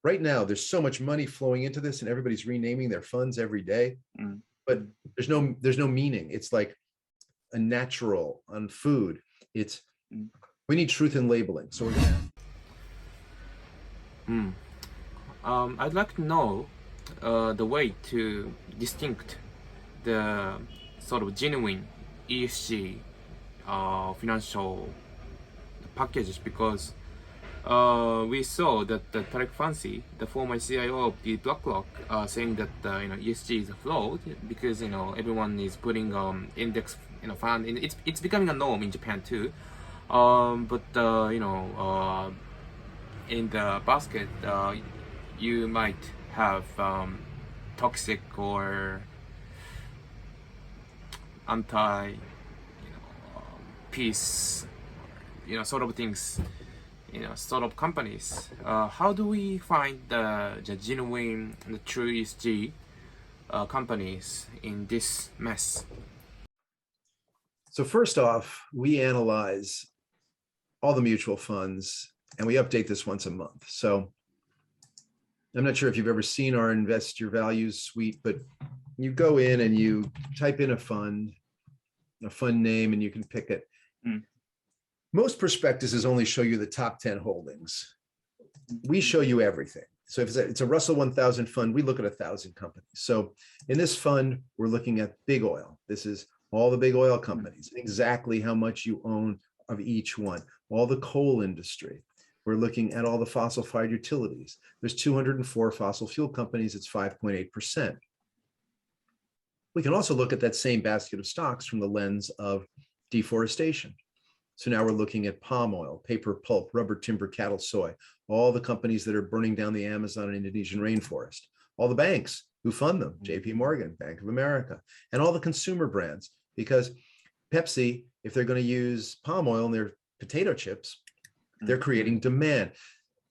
right now there's so much money flowing into this and everybody's renaming their funds every day, but there's no meaning. It's like a natural on food. It's we need truth in labeling. So we're gonna I'd like to know the way to distinct the sort of genuine ESG financial packages, because we saw that Tarek Fancy, the former CIO of the BlackRock, saying that ESG is a fraud because everyone is putting index fund. It's becoming a norm in Japan too. But in the basket, you might have toxic or anti peace sort of things, sort of companies. How do we find the genuine, the true ESG companies in this mess? So first off, we analyze all the mutual funds and we update this once a month. So I'm not sure if you've ever seen our Invest Your Values suite, but you go in and you type in a fund name, and you can pick it. Most prospectuses only show you the top 10 holdings. We show you everything. So if it's a Russell 1000 fund, we look at 1,000 companies. So in this fund, we're looking at big oil. This is all the big oil companies, exactly how much you own of each one, all the coal industry. We're looking at all the fossil fired utilities. There's 204 fossil fuel companies. It's 5.8%. We can also look at that same basket of stocks from the lens of deforestation. So now we're looking at palm oil, paper pulp, rubber, timber, cattle, soy, all the companies that are burning down the Amazon and Indonesian rainforest, all the banks who fund them, JP Morgan, Bank of America, and all the consumer brands, because Pepsi, if they're going to use palm oil in their potato chips, they're creating demand.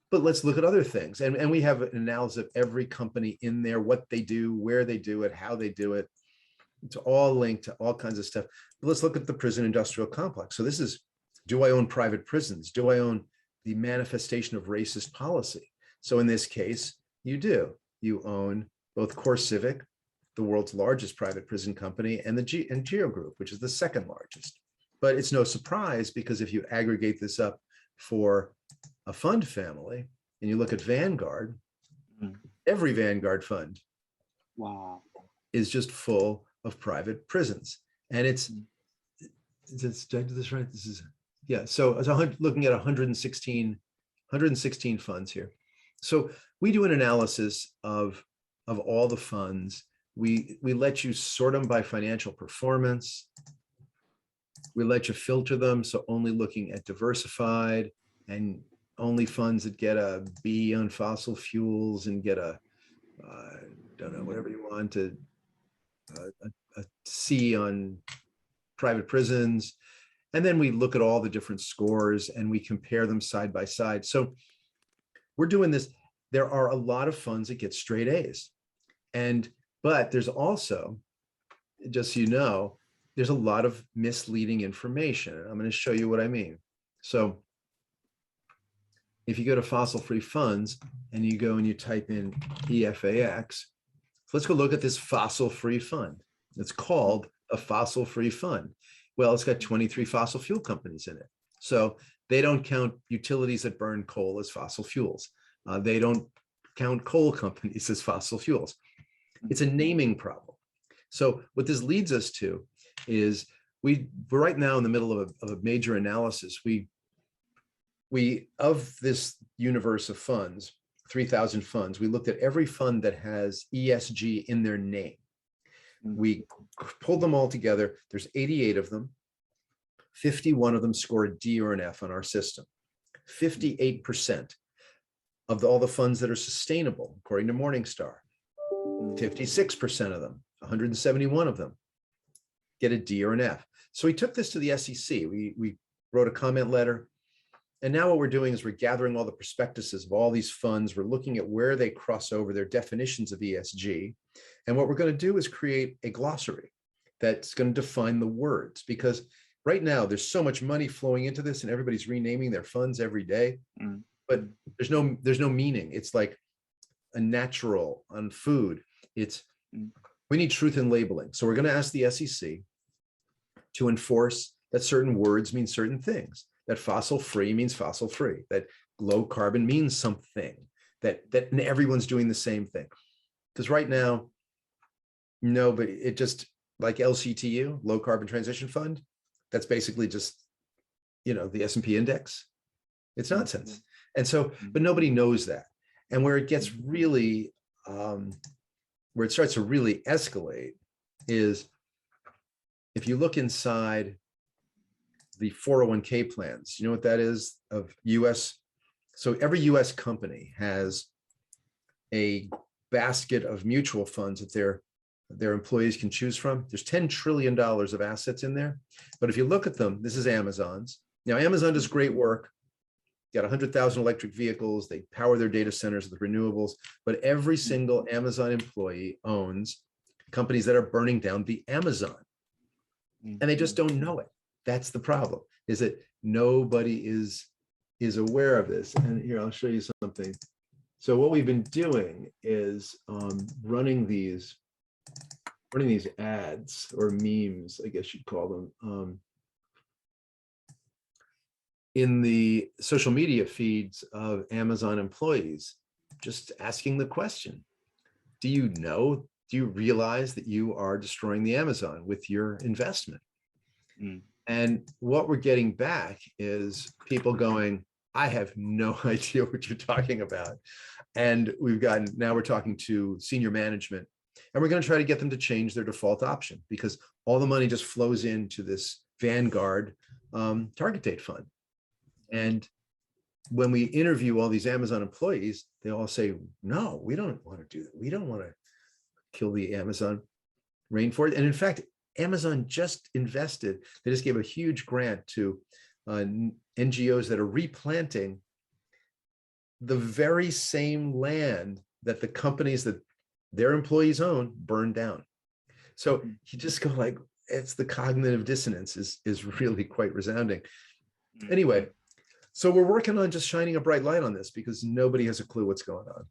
But let's look at other things. And we have an analysis of every company in there, what they do, where they do it, how they do it. It's all linked to all kinds of stuff. But let's look at the prison industrial complex. So this is, do I own private prisons? Do I own the manifestation of racist policy? So in this case, you do. You own both CoreCivic, the world's largest private prison company, and Geo Group, which is the second largest. But it's no surprise, because if you aggregate this up for a fund family and you look at Vanguard, every Vanguard fund is just full of private prisons. And did I do this right? This is, yeah. So I was looking at 116 funds here. So we do an analysis of all the funds. We let you sort them by financial performance. We let you filter them. So only looking at diversified, and only funds that get a B on fossil fuels and get a, don't know, whatever you want, a C on private prisons. And then we look at all the different scores and we compare them side by side. So we're doing this. There are a lot of funds that get straight A's. But there's also, just so you know, there's a lot of misleading information. I'm going to show you what I mean. So if you go to fossil free funds and you go and you type in EFAX, let's go look at this fossil free fund. It's called a fossil free fund. Well, it's got 23 fossil fuel companies in it. So they don't count utilities that burn coal as fossil fuels. They don't count coal companies as fossil fuels. It's a naming problem. So what this leads us to is we're right now in the middle of a major analysis. We of this universe of funds, 3,000 funds, we looked at every fund that has ESG in their name. We pulled them all together. There's 88 of them. 51 of them score a D or an F on our system. 58% of all the funds that are sustainable, according to Morningstar, 56% of them, 171 of them, get a D or an F. So we took this to the SEC. We wrote a comment letter. And now what we're doing is we're gathering all the prospectuses of all these funds. We're looking at where they cross over, their definitions of ESG. And what we're going to do is create a glossary that's going to define the words, because right now there's so much money flowing into this and everybody's renaming their funds every day, but there's no meaning. It's like natural, on food. We need truth in labeling. So we're going to ask the SEC to enforce that certain words mean certain things, that fossil free means fossil free, that low carbon means something, that everyone's doing the same thing. Because right now, nobody, it just, like LCTU, low carbon transition fund, that's basically just, the S&P index. It's nonsense. And so, but nobody knows that. And where it gets really, where it starts to really escalate is if you look inside the 401k plans, you know what that is of US. So every US company has a basket of mutual funds that their employees can choose from. There's $10 trillion of assets in there. But if you look at them, this is Amazon's. Now, Amazon does great work. Got 100,000 electric vehicles. They power their data centers with renewables. But every single Amazon employee owns companies that are burning down the Amazon. And they just don't know it. That's the problem, is that nobody is aware of this. And here, I'll show you something. So what we've been doing is running these ads or memes, I guess you'd call them, in the social media feeds of Amazon employees, just asking the question, do you realize that you are destroying the Amazon with your investment? And what we're getting back is people going, I have no idea what you're talking about. And now we're talking to senior management, and we're going to try to get them to change their default option, because all the money just flows into this Vanguard target date fund. And when we interview all these Amazon employees, they all say, no, we don't want to do that. We don't want to kill the Amazon rainforest. And in fact, Amazon just invested, they just gave a huge grant to NGOs that are replanting the very same land that the companies that their employees own burned down. So you just go like, it's the cognitive dissonance is really quite resounding. Anyway, so we're working on just shining a bright light on this, because nobody has a clue what's going on.